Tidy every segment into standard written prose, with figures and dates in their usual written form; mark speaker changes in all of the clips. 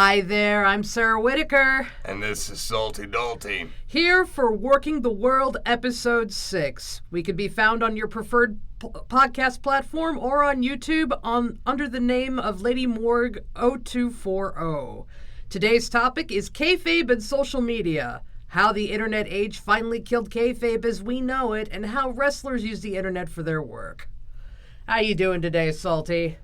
Speaker 1: Hi there, I'm Sarah Whitaker.
Speaker 2: And this is Salty Dalty.
Speaker 1: Here for Working the World Episode 6. We can be found on your preferred podcast platform or on YouTube under the name of Lady Morgue 0240. Today's topic is kayfabe and social media. How the internet age finally killed kayfabe as we know it, and how wrestlers use the internet for their work. How you doing today, Salty?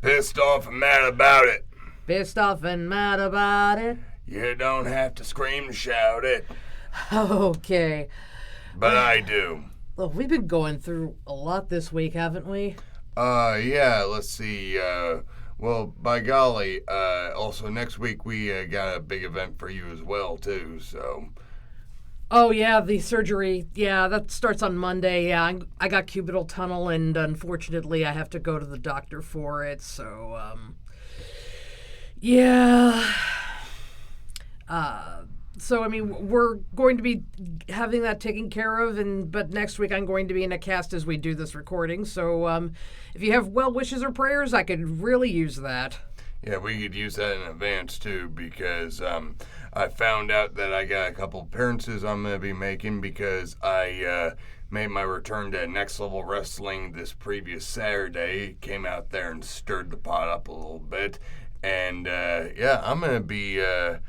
Speaker 2: Pissed off and mad about it.
Speaker 1: Pissed off and mad about it?
Speaker 2: You don't have to scream and shout it.
Speaker 1: Okay.
Speaker 2: But I do.
Speaker 1: Look, we've been going through a lot this week, haven't we?
Speaker 2: Yeah, let's see. Well, by golly, also next week we got a big event for you as well, too, so...
Speaker 1: Oh, yeah, the surgery. Yeah, that starts on Monday. Yeah, I got cubital tunnel, and unfortunately I have to go to the doctor for it, so, yeah. So, I mean, we're going to be having that taken care of, but next week I'm going to be in a cast as we do this recording, so, if you have well wishes or prayers, I could really use that.
Speaker 2: Yeah, we could use that in advance, too, because I found out that I got a couple appearances I'm going to be making because I made my return to Next Level Wrestling this previous Saturday. Came out there and stirred the pot up a little bit. And, yeah, I'm going to be... I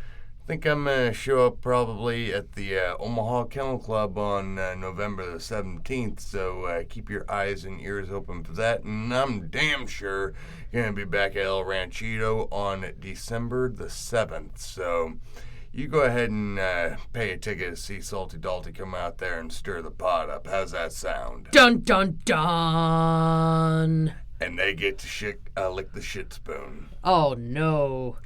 Speaker 2: think I'm going to show up probably at the Omaha Kennel Club on November the 17th, so keep your eyes and ears open for that. And I'm damn sure going to be back at El Ranchito on December the 7th, so you go ahead and pay a ticket to see Salty Dalty come out there and stir the pot up. How's that sound?
Speaker 1: Dun, dun, dun!
Speaker 2: And they get to lick the shit spoon.
Speaker 1: Oh, no.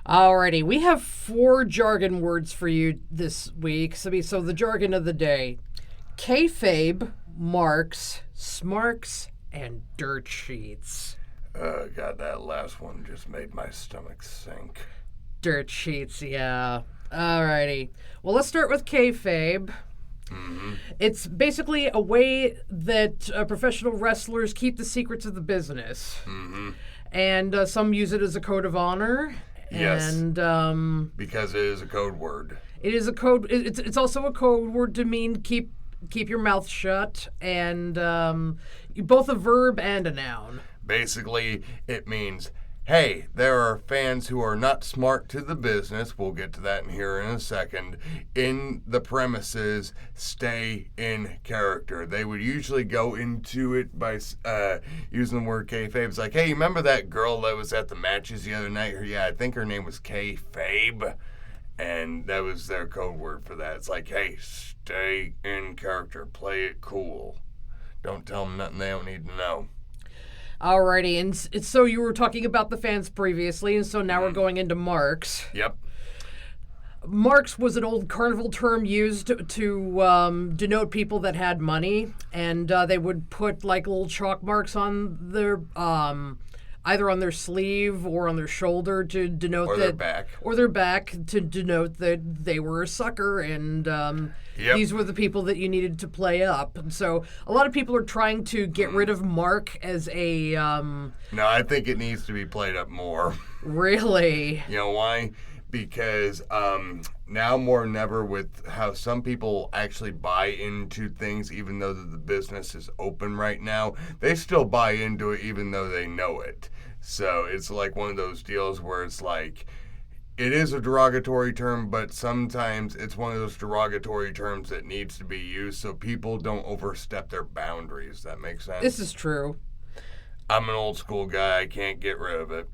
Speaker 1: Alrighty, we have 4 jargon words for you this week. So the jargon of the day: kayfabe, marks, smarks, and dirt sheets.
Speaker 2: God, that last one just made my stomach sink.
Speaker 1: Dirt sheets, yeah. Alrighty. Well, let's start with kayfabe.
Speaker 2: Mm-hmm.
Speaker 1: It's basically a way that professional wrestlers keep the secrets of the business.
Speaker 2: Mm-hmm.
Speaker 1: And some use it as a code of honor.
Speaker 2: Yes,
Speaker 1: and
Speaker 2: because it is a code word.
Speaker 1: It is a code. It's also a code word to mean keep your mouth shut, and both a verb and a noun.
Speaker 2: Basically, it means, hey, there are fans who are not smart to the business. We'll get to that here in a second. In the premises, stay in character. They would usually go into it by using the word kayfabe. It's like, hey, remember that girl that was at the matches the other night? Yeah, I think her name was Kayfabe. And that was their code word for that. It's like, hey, stay in character. Play it cool. Don't tell them nothing they don't need to know.
Speaker 1: Alrighty, and so you were talking about the fans previously, and so now we're going into marks.
Speaker 2: Yep.
Speaker 1: Marks was an old carnival term used to denote people that had money, and they would put like little chalk marks on their either on their sleeve or on their shoulder to denote their back to denote that they were a sucker, and these were the people that you needed to play up. And so a lot of people are trying to get rid of mark as a
Speaker 2: No, I think it needs to be played up more.
Speaker 1: Really?
Speaker 2: You know why? Because now more than ever, with how some people actually buy into things even though the business is open right now, they still buy into it even though they know it. So it's like one of those deals where it's like, it is a derogatory term, but sometimes it's one of those derogatory terms that needs to be used so people don't overstep their boundaries. That makes sense?
Speaker 1: This is true.
Speaker 2: I'm an old school guy. I can't get rid of it.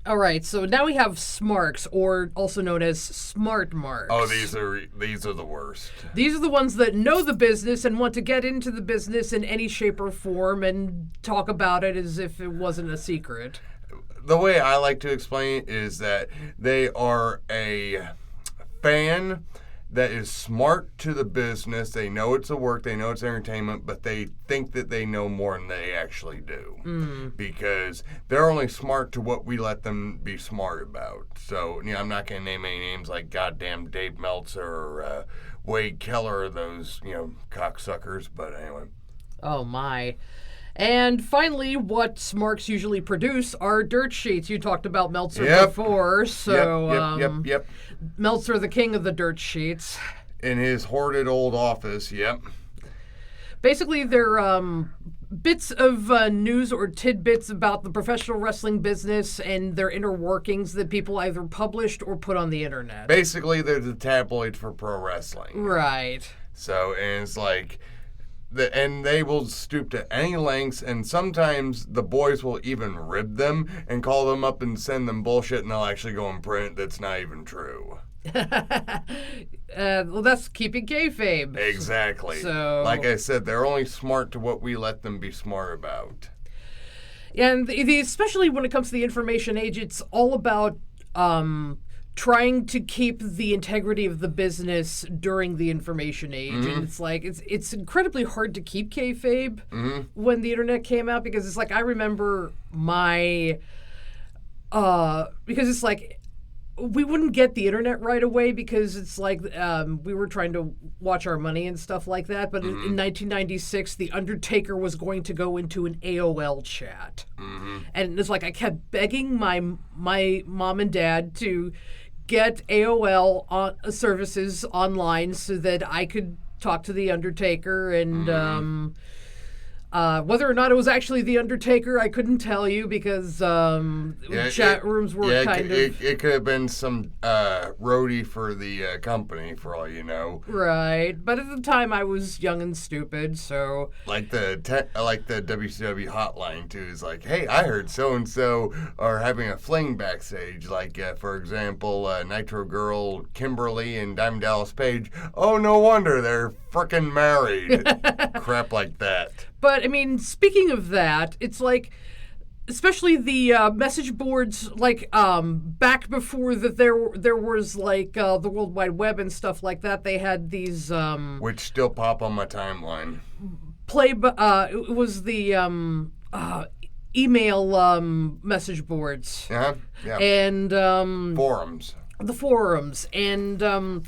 Speaker 1: All right, so now we have smarks, or also known as smart marks.
Speaker 2: Oh, these are the worst.
Speaker 1: These are the ones that know the business and want to get into the business in any shape or form and talk about it as if it wasn't a secret.
Speaker 2: The way I like to explain it is that they are a fan that is smart to the business. They know it's a work, they know it's entertainment, but they think that they know more than they actually do. Because they're only smart to what we let them be smart about. So, I'm not going to name any names like goddamn Dave Meltzer or Wade Keller, those, cocksuckers, but anyway.
Speaker 1: Oh, my. And finally, what smarks usually produce are dirt sheets. You talked about Meltzer
Speaker 2: Yep.
Speaker 1: before, so
Speaker 2: Yep.
Speaker 1: Meltzer, the king of the dirt sheets.
Speaker 2: In his hoarded old office, yep.
Speaker 1: Basically, they're bits of news or tidbits about the professional wrestling business and their inner workings that people either published or put on the internet.
Speaker 2: Basically, they're the tabloid for pro wrestling.
Speaker 1: Right.
Speaker 2: So, and it's like, and they will stoop to any lengths, and sometimes the boys will even rib them and call them up and send them bullshit, and they'll actually go and print that's not even true.
Speaker 1: Well, that's keeping kayfabe.
Speaker 2: Exactly.
Speaker 1: So,
Speaker 2: like I said, they're only smart to what we let them be smart about.
Speaker 1: And especially when it comes to the information age, it's all about trying to keep the integrity of the business during the information age. And it's like, it's incredibly hard to keep kayfabe when the internet came out, because it's like, I remember my, because it's like, we wouldn't get the internet right away because it's like we were trying to watch our money and stuff like that. But in 1996, The Undertaker was going to go into an AOL chat. And it's like I kept begging my mom and dad to get AOL services online so that I could talk to The Undertaker. And whether or not it was actually The Undertaker, I couldn't tell you because chat rooms were kind of...
Speaker 2: It could have been some roadie for the company, for all you know.
Speaker 1: Right, but at the time I was young and stupid, so...
Speaker 2: Like the WCW hotline, too, is like, hey, I heard so-and-so are having a fling backstage. Like, for example, Nitro Girl Kimberly and Diamond Dallas Page. Oh, no wonder they're frickin' married. Crap like that.
Speaker 1: But, I mean, speaking of that, it's like, especially the message boards, like, back before that there was, like, the World Wide Web and stuff like that, they had these...
Speaker 2: which still pop on my timeline.
Speaker 1: It was the email message boards.
Speaker 2: Yeah.
Speaker 1: And...
Speaker 2: forums.
Speaker 1: The forums. And...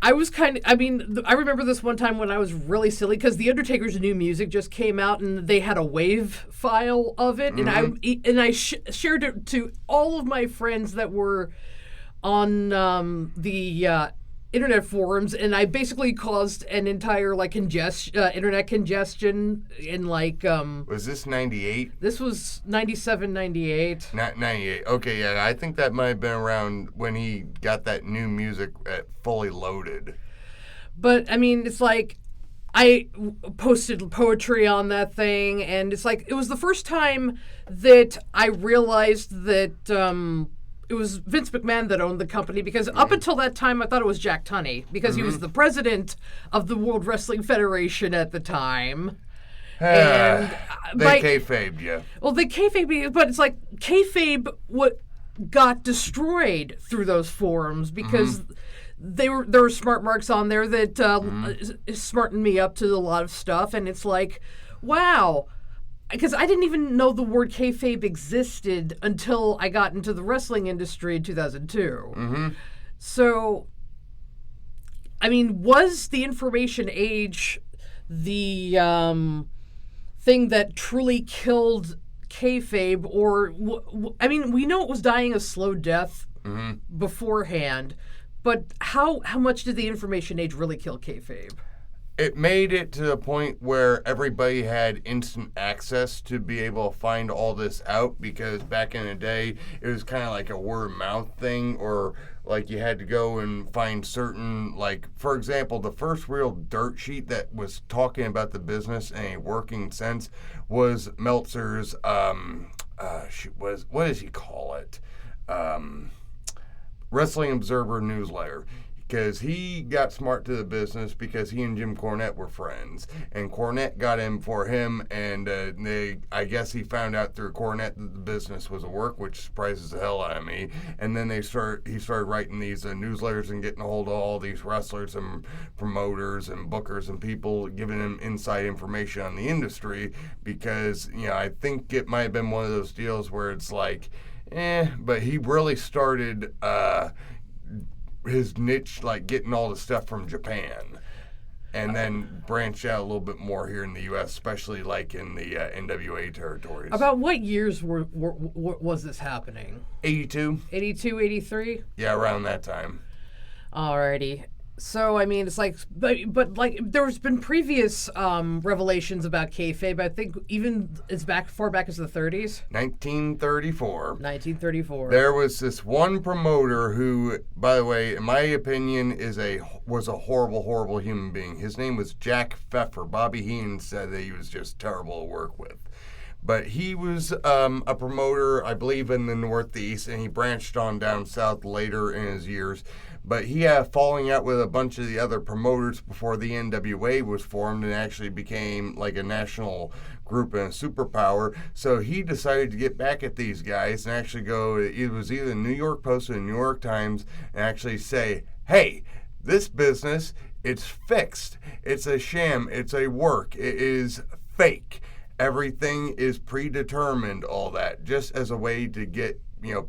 Speaker 1: I was I remember this one time when I was really silly because The Undertaker's new music just came out and they had a WAV file of it, and I shared it to all of my friends that were on the internet forums, and I basically caused an entire like internet congestion in like
Speaker 2: was this 98?
Speaker 1: This was 97, 98.
Speaker 2: Not 98. Okay, yeah, I think that might have been around when he got that new music fully loaded.
Speaker 1: But I mean, it's like I posted poetry on that thing, and it's like it was the first time that I realized that it was Vince McMahon that owned the company, because up until that time I thought it was Jack Tunney because he was the president of the World Wrestling Federation at the time. And
Speaker 2: they kayfabed you.
Speaker 1: Well, they kayfabed, but it's like kayfabe got destroyed through those forums because there were smart marks on there that smartened me up to a lot of stuff, and it's like, wow. Because I didn't even know the word kayfabe existed until I got into the wrestling industry in 2002. So, I mean, was the information age the thing that truly killed kayfabe? Or, I mean, we know it was dying a slow death beforehand, but how much did the information age really kill kayfabe?
Speaker 2: It made it to the point where everybody had instant access to be able to find all this out, because back in the day, it was kind of like a word of mouth thing, or like you had to go and find certain, like, for example, the first real dirt sheet that was talking about the business in a working sense was Meltzer's, what does he call it? Wrestling Observer newsletter. Because he got smart to the business because he and Jim Cornette were friends. And Cornette got in for him, and I guess he found out through Cornette that the business was a work, which surprises the hell out of me. And then he started writing these newsletters and getting a hold of all these wrestlers and promoters and bookers and people, giving them inside information on the industry, because, you know, I think it might have been one of those deals where it's like, but he really started his niche, like getting all the stuff from Japan. and then branched out a little bit more here in the U.S., especially like in the NWA territories.
Speaker 1: About what years was this happening?
Speaker 2: 82?
Speaker 1: 82, 83?
Speaker 2: Yeah, around that time.
Speaker 1: Alrighty. So, I mean, it's like, but like, there's been previous revelations about kayfabe. I think even as far back as the 30s.
Speaker 2: 1934.
Speaker 1: 1934.
Speaker 2: There was this one promoter who, by the way, in my opinion, was a horrible, horrible human being. His name was Jack Pfeffer. Bobby Heenan said that he was just terrible to work with. But he was a promoter, I believe, in the Northeast, and he branched on down south later in his years. But he had falling out with a bunch of the other promoters before the NWA was formed and actually became like a national group and a superpower. So he decided to get back at these guys and actually go, it was either the New York Post or the New York Times, and actually say, hey, this business, it's fixed. It's a sham. It's a work. It is fake. Everything is predetermined, all that, just as a way to get,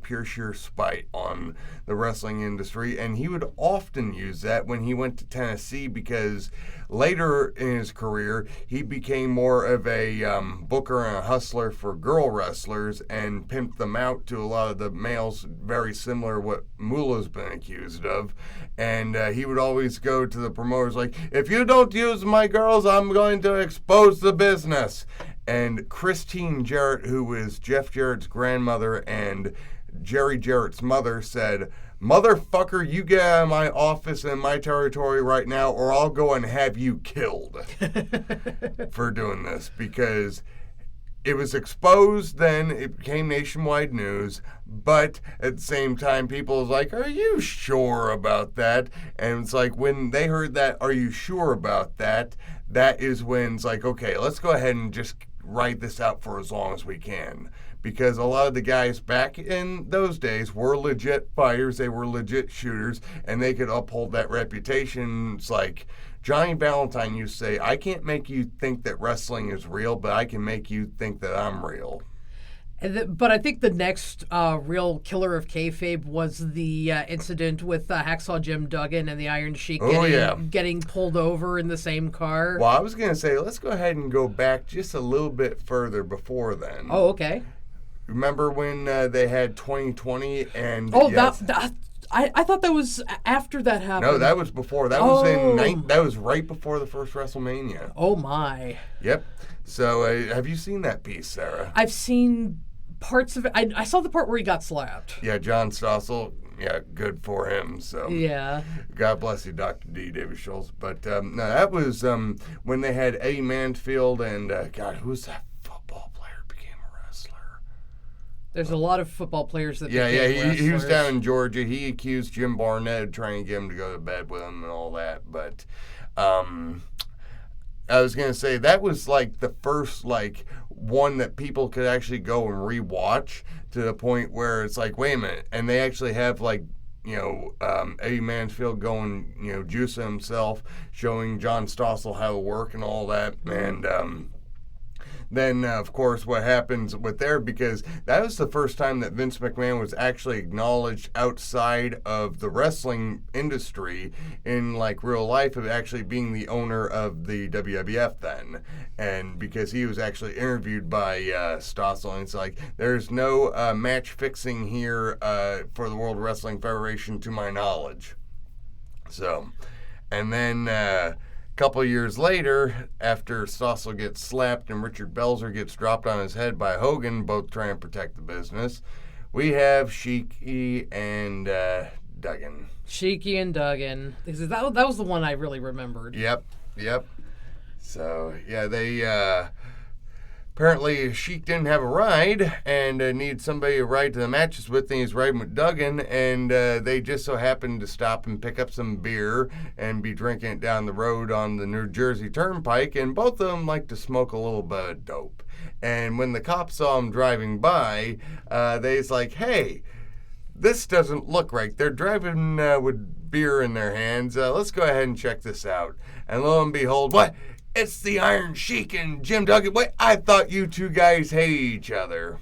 Speaker 2: pure sheer spite on the wrestling industry. And he would often use that when he went to Tennessee, because later in his career, he became more of a booker and a hustler for girl wrestlers and pimped them out to a lot of the males, very similar to what Moolah's been accused of. And he would always go to the promoters like, if you don't use my girls, I'm going to expose the business. And Christine Jarrett, who was Jeff Jarrett's grandmother and Jerry Jarrett's mother, said, motherfucker, you get out of my office and my territory right now, or I'll go and have you killed for doing this. Because it was exposed then, it became nationwide news, but at the same time, people was like, are you sure about that? And it's like, when they heard that, are you sure about that? That is when it's like, okay, let's go ahead and just write this out for as long as we can. Because a lot of the guys back in those days were legit fighters, they were legit shooters, and they could uphold that reputation. It's like Johnny Valentine used to say, I can't make you think that wrestling is real, but I can make you think that I'm real.
Speaker 1: But I think the next real killer of kayfabe was the incident with Hacksaw Jim Duggan and the Iron Sheik getting pulled over in the same car.
Speaker 2: Well, I was going to say, let's go ahead and go back just a little bit further before then.
Speaker 1: Oh, okay.
Speaker 2: Remember when they had 2020 and...
Speaker 1: Oh, yes. I thought that was after that happened.
Speaker 2: No, that was before. That was that was right before the first WrestleMania.
Speaker 1: Oh, my.
Speaker 2: Yep. So have you seen that piece, Sarah?
Speaker 1: I've seen parts of it. I saw the part where he got slapped.
Speaker 2: Yeah, John Stossel. Yeah, good for him. So
Speaker 1: yeah.
Speaker 2: God bless you, Dr. D. David Schultz. But no, that was when they had Eddie Mansfield and God, who's that football player became a wrestler?
Speaker 1: There's a lot of football players that
Speaker 2: he was down in Georgia. He accused Jim Barnett of trying to get him to go to bed with him and all that. But I was going to say, that was like the first one that people could actually go and rewatch, to the point where it's like, wait a minute. And they actually have Eddie Mansfield going, juicing himself, showing John Stossel how to work and all that. And then, of course, what happens with there, because that was the first time that Vince McMahon was actually acknowledged outside of the wrestling industry in real life, of actually being the owner of the WWF then. And because he was actually interviewed by Stossel, and it's like, there's no match fixing here for the World Wrestling Federation to my knowledge. So, and then... couple years later, after Stossel gets slapped and Richard Belzer gets dropped on his head by Hogan, both trying to protect the business, we have Sheiky and Duggan.
Speaker 1: Sheiky and Duggan. That was the one I really remembered.
Speaker 2: Yep. So, yeah, they... apparently, Sheik didn't have a ride and needed somebody to ride to the matches with, and he's riding with Duggan, and they just so happened to stop and pick up some beer and be drinking it down the road on the New Jersey Turnpike, and both of them like to smoke a little bit of dope. And when the cops saw them driving by, they's like, hey, this doesn't look right. They're driving with beer in their hands. Let's go ahead and check this out. And lo and behold, what? It's the Iron Sheik and Jim Duggan. Wait, I thought you two guys hated each other.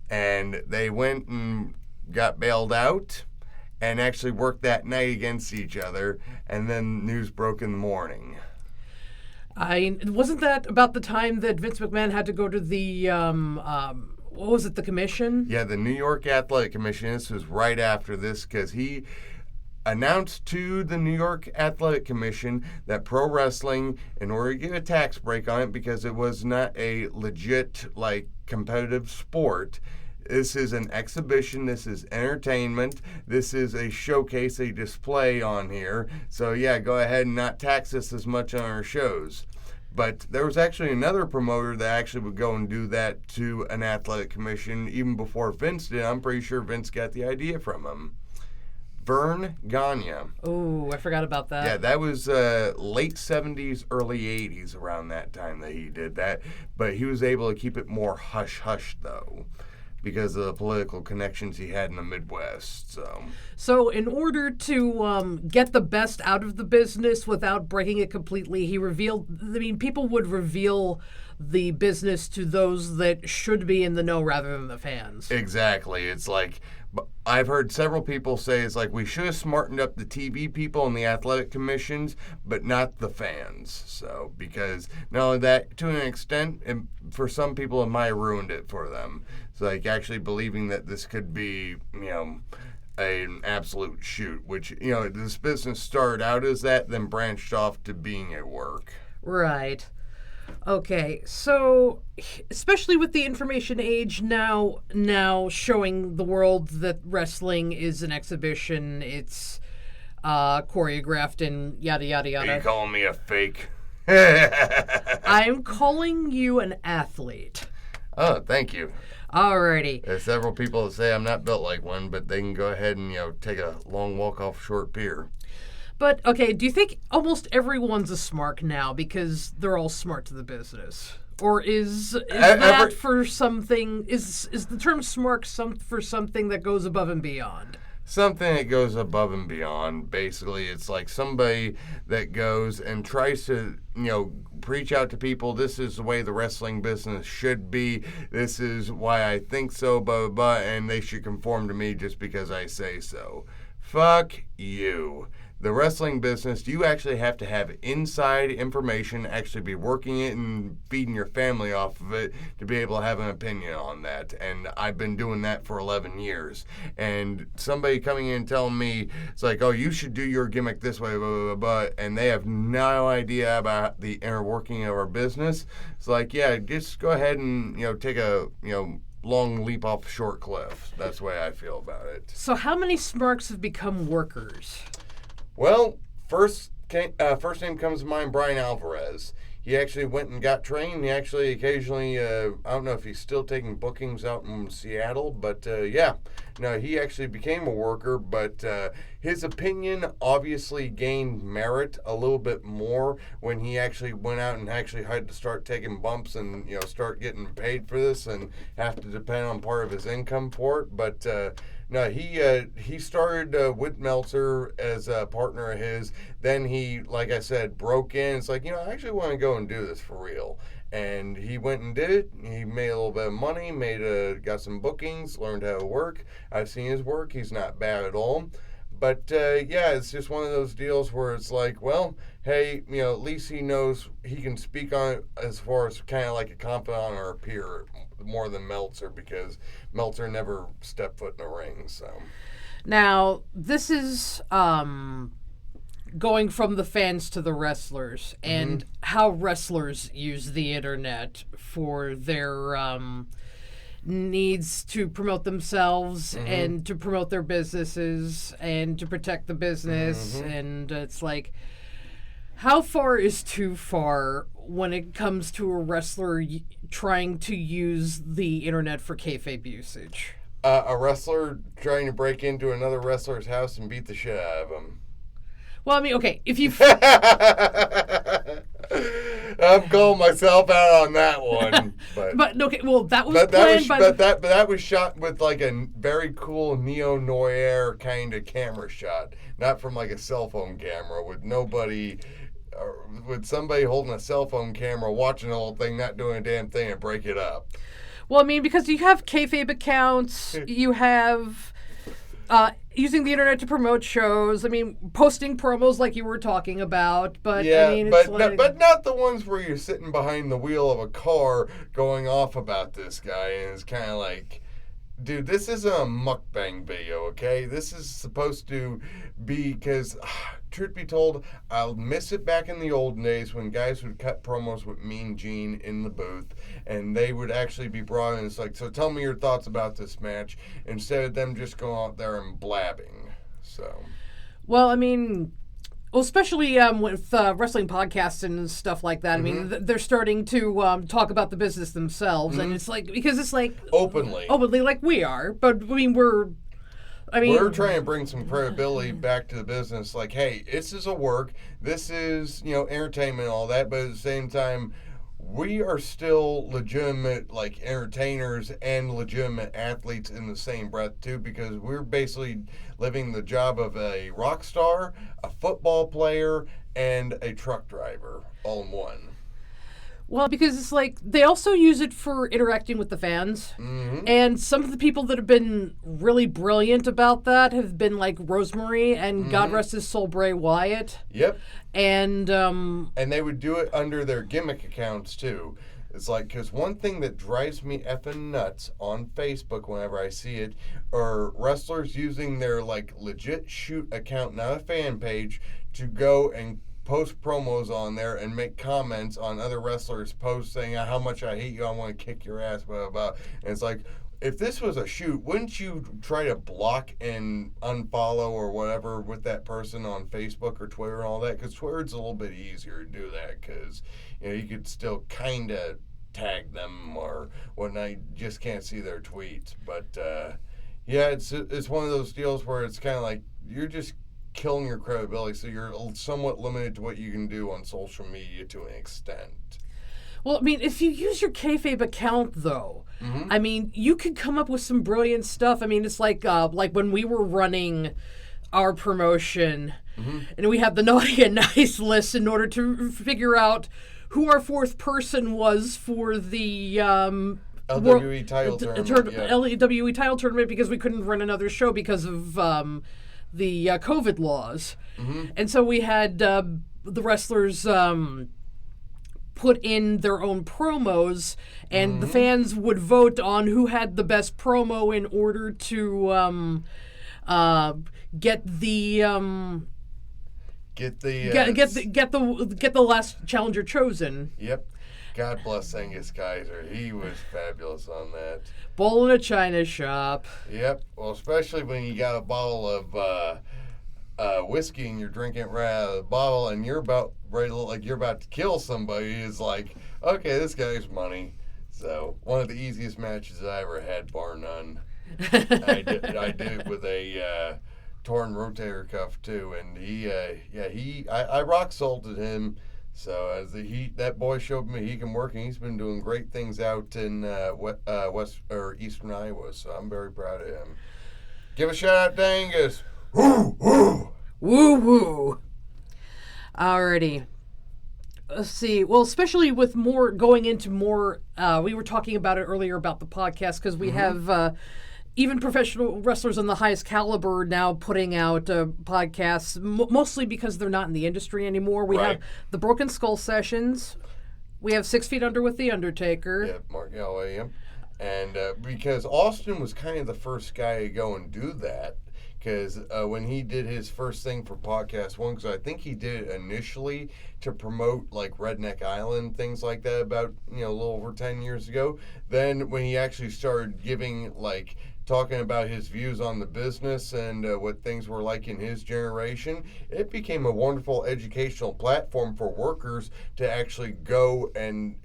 Speaker 2: And they went and got bailed out and actually worked that night against each other. And then news broke in the morning.
Speaker 1: Wasn't that about the time that Vince McMahon had to go to the what was it, the commission?
Speaker 2: Yeah, the New York Athletic Commission. This was right after this because he announced to the New York Athletic Commission that pro wrestling, in order to get a tax break on it because it was not a legit, like, competitive sport, this is an exhibition, this is entertainment, this is a showcase, a display on here. So yeah, go ahead and not tax us as much on our shows. But there was actually another promoter that actually would go and do that to an athletic commission even before Vince did. I'm pretty sure Vince got the idea from him. Vern Gagne.
Speaker 1: Oh, I forgot about that.
Speaker 2: Yeah, that was late 70s, early 80s around that time that he did that. But he was able to keep it more hush-hush, though, because of the political connections he had in the Midwest.
Speaker 1: So in order to get the best out of the business without breaking it completely, he revealed, people would reveal the business to those that should be in the know rather than the fans.
Speaker 2: Exactly. It's like, I've heard several people say it's like we should have smartened up the TV people and the athletic commissions, but not the fans. So, because not only that, to an extent, for some people, it might have ruined it for them. It's like actually believing that this could be, an absolute shoot, which, this business started out as that, then branched off to being at work.
Speaker 1: Right. Okay, so especially with the information age now showing the world that wrestling is an exhibition, it's choreographed and yada yada yada.
Speaker 2: Are you calling me a fake?
Speaker 1: I'm calling you an athlete.
Speaker 2: Oh, thank you.
Speaker 1: Alrighty.
Speaker 2: There's several people that say I'm not built like one, but they can go ahead and, take a long walk off short pier.
Speaker 1: But, okay, do you think almost everyone's a smark now because they're all smart to the business? Or is that for something, is the term smark for something that goes above and beyond?
Speaker 2: Something that goes above and beyond. Basically, it's like somebody that goes and tries to, preach out to people, this is the way the wrestling business should be, this is why I think so, blah, blah, blah, and they should conform to me just because I say so. Fuck you. The wrestling business, you actually have to have inside information, actually be working it and feeding your family off of it to be able to have an opinion on that. And I've been doing that for 11 years. And somebody coming in and telling me, it's like, oh, you should do your gimmick this way, blah, blah, blah, blah, and they have no idea about the inner working of our business. It's like, yeah, just go ahead and, take a, long leap off a short cliff. That's the way I feel about it.
Speaker 1: So how many smarks have become workers?
Speaker 2: Well, first name comes to mind, Brian Alvarez. He actually went and got trained. He actually occasionally, I don't know if he's still taking bookings out in Seattle, but he actually became a worker, but his opinion obviously gained merit a little bit more when he actually went out and actually had to start taking bumps and, start getting paid for this and have to depend on part of his income for it, but no, he started with Meltzer as a partner of his. Then he, like I said, broke in. It's like, I actually want to go and do this for real. And he went and did it. He made a little bit of money, got some bookings, learned how to work. I've seen his work. He's not bad at all. But, it's just one of those deals where it's like, well, hey, at least he knows he can speak on it as far as kind of like a confidant or a peer more than Meltzer, because Meltzer never stepped foot in a ring. So
Speaker 1: now this is going from the fans to the wrestlers and how wrestlers use the internet for their needs to promote themselves and to promote their businesses and to protect the business. And it's like, how far is too far when it comes to a wrestler trying to use the internet for kayfabe usage?
Speaker 2: A wrestler trying to break into another wrestler's house and beat the shit out of him.
Speaker 1: Well, okay, if you...
Speaker 2: I'm calling myself out on that one.
Speaker 1: But okay, well, that was planned by...
Speaker 2: But that was shot with like a very cool neo-noir kind of camera shot. Not from like a cell phone camera with nobody... with somebody holding a cell phone camera, watching the whole thing, not doing a damn thing, and break it up.
Speaker 1: Well, because you have kayfabe accounts, you have using the internet to promote shows. I mean, posting promos like you were talking about. But
Speaker 2: Yeah,
Speaker 1: I mean, it's
Speaker 2: but not the ones where you're sitting behind the wheel of a car going off about this guy, and it's kind of like, dude, this isn't a mukbang video, okay? This is supposed to be, because, truth be told, I'll miss it back in the old days when guys would cut promos with Mean Gene in the booth, and they would actually be brought in. It's like, so tell me your thoughts about this match, instead of them just going out there and blabbing. So,
Speaker 1: well, I mean, well, especially with wrestling podcasts and stuff like that. I mean, they're starting to talk about the business themselves, and it's like, because it's like
Speaker 2: openly,
Speaker 1: like we are. But I mean, we're
Speaker 2: trying to bring some credibility back to the business. Like, hey, this is a work. This is, entertainment and all that. But at the same time, we are still legitimate, like, entertainers and legitimate athletes in the same breath, too, because we're basically living the job of a rock star, a football player, and a truck driver all in one.
Speaker 1: Well, because it's like they also use it for interacting with the fans. And some of the people that have been really brilliant about that have been like Rosemary and God rest his soul, Bray Wyatt.
Speaker 2: Yep.
Speaker 1: And
Speaker 2: they would do it under their gimmick accounts, too. It's like, because one thing that drives me effing nuts on Facebook whenever I see it are wrestlers using their, like, legit shoot account, not a fan page, to go and post promos on there and make comments on other wrestlers' posts saying how much I hate you, I want to kick your ass, blah, blah, blah. And it's like, if this was a shoot, wouldn't you try to block and unfollow or whatever with that person on Facebook or Twitter and all that? Because Twitter's a little bit easier to do that because, you could still kind of tag them or whatnot. You just can't see their tweets. But, yeah, it's one of those deals where it's kind of like you're just killing your credibility, so you're somewhat limited to what you can do on social media to an extent.
Speaker 1: Well, I mean, if you use your Kayfabe account, though, I mean, you could come up with some brilliant stuff. I mean, it's like when we were running our promotion, and we had the naughty and nice list in order to figure out who our fourth person was for the
Speaker 2: LWE title tournament.
Speaker 1: LWE title tournament, because we couldn't run another show because of the COVID laws. And so we had the wrestlers put in their own promos, and the fans would vote on who had the best promo in order to get the last challenger chosen.
Speaker 2: Yep. God bless Angus Kaiser. He was fabulous on that.
Speaker 1: Bull in a china shop.
Speaker 2: Yep. Well, especially when you got a bottle of whiskey and you're drinking it right out of the bottle and you're about ready to look like you're about to kill somebody. Is like, okay, this guy's money. So one of the easiest matches I ever had, bar none. I did it with a torn rotator cuff too, and I rock salted him. So as that boy showed me he can work, and he's been doing great things out in west or eastern Iowa. So I'm very proud of him. Give a shout out to Angus. Woo woo.
Speaker 1: Woo woo. Alrighty. Let's see. Well, especially with more going into more, we were talking about it earlier about the podcast, because we have even professional wrestlers on the highest caliber now putting out podcasts, mostly because they're not in the industry anymore. We have the Broken Skull Sessions. We have 6 Feet Under with The Undertaker.
Speaker 2: Yeah, Mark Galloway. And because Austin was kind of the first guy to go and do that. Because when he did his first thing for Podcast One, because I think he did it initially to promote like Redneck Island, things like that, about a little over 10 years ago. Then when he actually started giving talking about his views on the business and what things were like in his generation, it became a wonderful educational platform for workers to actually go and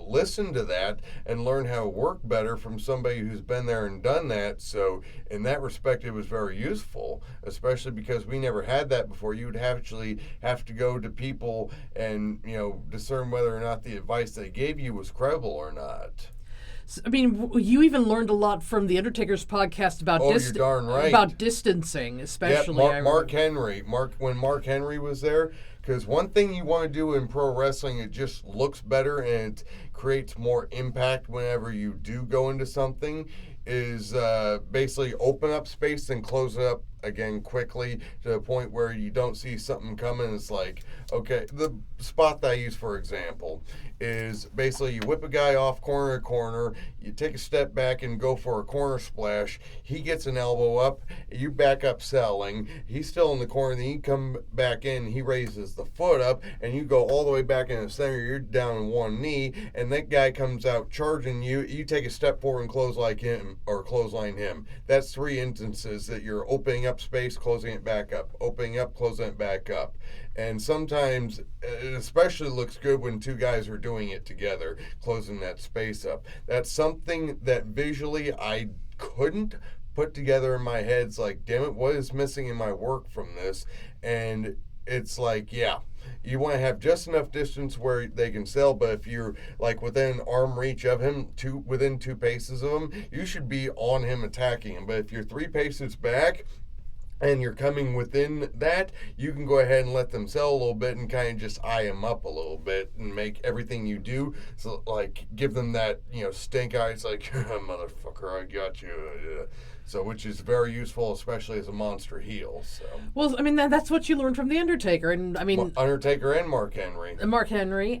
Speaker 2: listen to that and learn how to work better from somebody who's been there and done that. So in that respect, it was very useful, especially because we never had that before. You would actually have to go to people and discern whether or not the advice they gave you was credible or not.
Speaker 1: I mean, you even learned a lot from the Undertaker's podcast about
Speaker 2: you're darn right.
Speaker 1: about distancing, especially.
Speaker 2: Yeah, Mark Henry. When Mark Henry was there, because one thing you want to do in pro wrestling, it just looks better and it creates more impact whenever you do go into something, is basically open up space and close it up again quickly to the point where you don't see something coming. It's like, okay, the spot that I use, for example, is basically you whip a guy off corner to corner, you take a step back and go for a corner splash. He gets an elbow up, you back up selling. He's still in the corner, then you come back in, he raises the foot up, and you go all the way back in the center. You're down on one knee, and that guy comes out charging you. You take a step forward and clothesline him. That's 3 instances that you're opening up space, closing it back up, opening up, closing it back up. And sometimes it especially looks good when 2 guys are doing it together, closing that space up. That's something that visually I couldn't put together in my head. It's like, damn it, what is missing in my work from this? And it's like, yeah, you want to have just enough distance where they can sell, but if you're like within arm reach of him, within 2 paces of him, you should be on him attacking him. But if you're 3 paces back and you're coming within that, you can go ahead and let them sell a little bit and kind of just eye them up a little bit and make everything you do, so like give them that, stink eye. It's like, motherfucker, I got you. So, which is very useful, especially as a monster heel. So.
Speaker 1: Well, I mean, that's what you learned from The Undertaker. And I mean,
Speaker 2: Undertaker and Mark Henry.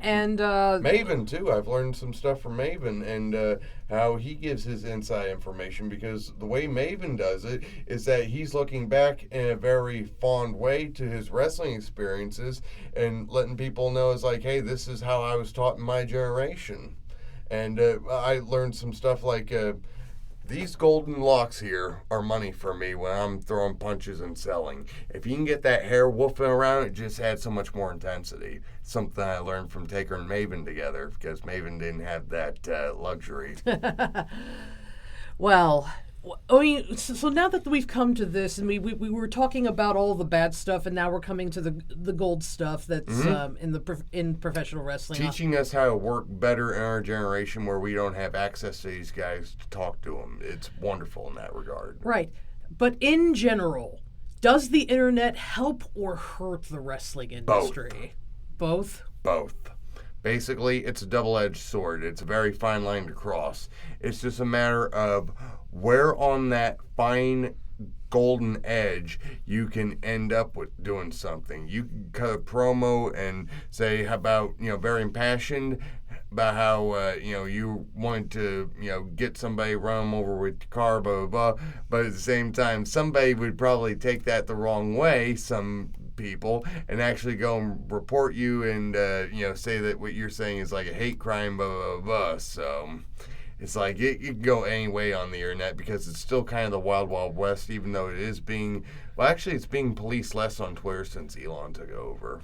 Speaker 1: And
Speaker 2: Maven, too. I've learned some stuff from Maven and how he gives his inside information, because the way Maven does it is that he's looking back in a very fond way to his wrestling experiences and letting people know, it's like, hey, this is how I was taught in my generation. And I learned some stuff like... these golden locks here are money for me when I'm throwing punches and selling. If you can get that hair woofing around, it just adds so much more intensity. Something I learned from Taker and Maven together, because Maven didn't have that luxury.
Speaker 1: Well, I mean, so now that we've come to this, and we were talking about all the bad stuff, and now we're coming to the gold stuff that's in professional wrestling.
Speaker 2: Teaching us how to work better in our generation, where we don't have access to these guys to talk to them. It's wonderful in that regard.
Speaker 1: Right. But in general, does the internet help or hurt the wrestling industry? Both?
Speaker 2: Both. Basically, it's a double-edged sword. It's a very fine line to cross. It's just a matter of where on that fine golden edge you can end up with doing something. You can cut a promo and say about, very impassioned about how, you wanted to, get somebody, run them over with your car, blah, blah, blah. But at the same time, somebody would probably take that the wrong way, some people, and actually go and report you and, say that what you're saying is like a hate crime, blah, blah, blah. So it's like it can go any way on the internet, because it's still kind of the wild, wild west, even though it is it's being policed less on Twitter since Elon took over.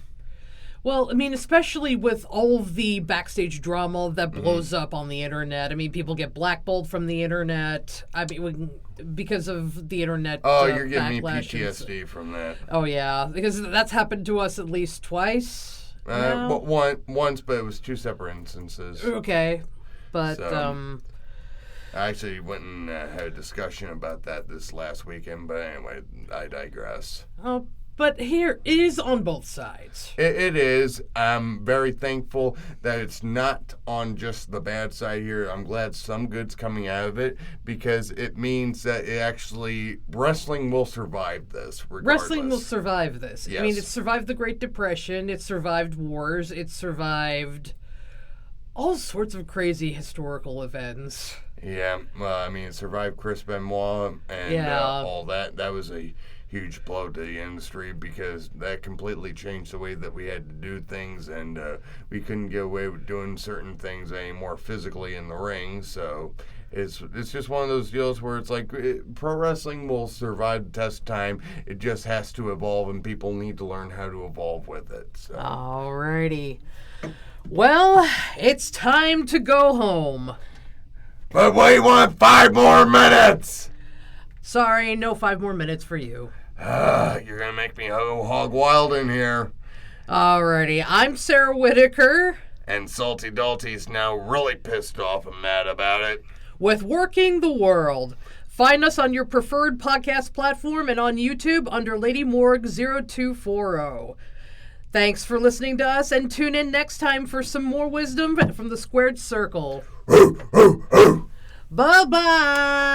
Speaker 1: Well, I mean, especially with all of the backstage drama that blows up on the internet. I mean, people get blackballed from the internet. I mean, because of the internet.
Speaker 2: Oh, you're giving me PTSD from that.
Speaker 1: Oh, yeah, because that's happened to us at least twice.
Speaker 2: But once, but it was 2 separate instances.
Speaker 1: Okay, but
Speaker 2: so, I actually went and had a discussion about that this last weekend. But anyway, I digress.
Speaker 1: Oh. But here, it is on both sides.
Speaker 2: It is. I'm very thankful that it's not on just the bad side here. I'm glad some good's coming out of it, because it means that wrestling will survive this regardless.
Speaker 1: Wrestling will survive this.
Speaker 2: Yes.
Speaker 1: I mean, it survived the Great Depression. It survived wars. It survived all sorts of crazy historical events.
Speaker 2: Yeah. Well, I mean, it survived Chris Benoit and all that. That was a huge blow to the industry, because that completely changed the way that we had to do things, and we couldn't get away with doing certain things anymore physically in the ring. So it's just one of those deals where it's like pro wrestling will survive the test of time. It just has to evolve, and people need to learn how to evolve with it. So.
Speaker 1: Alrighty. Well, it's time to go home.
Speaker 2: But we want 5 more minutes!
Speaker 1: Sorry, no 5 more minutes for you.
Speaker 2: You're going to make me go hog wild in here.
Speaker 1: Alrighty, I'm Sarah Whitaker.
Speaker 2: And Salty Dalty's now really pissed off and mad about it.
Speaker 1: With Working the World. Find us on your preferred podcast platform and on YouTube under Lady Morgue 0240. Thanks for listening to us, and tune in next time for some more wisdom from the Squared Circle. Bye-bye!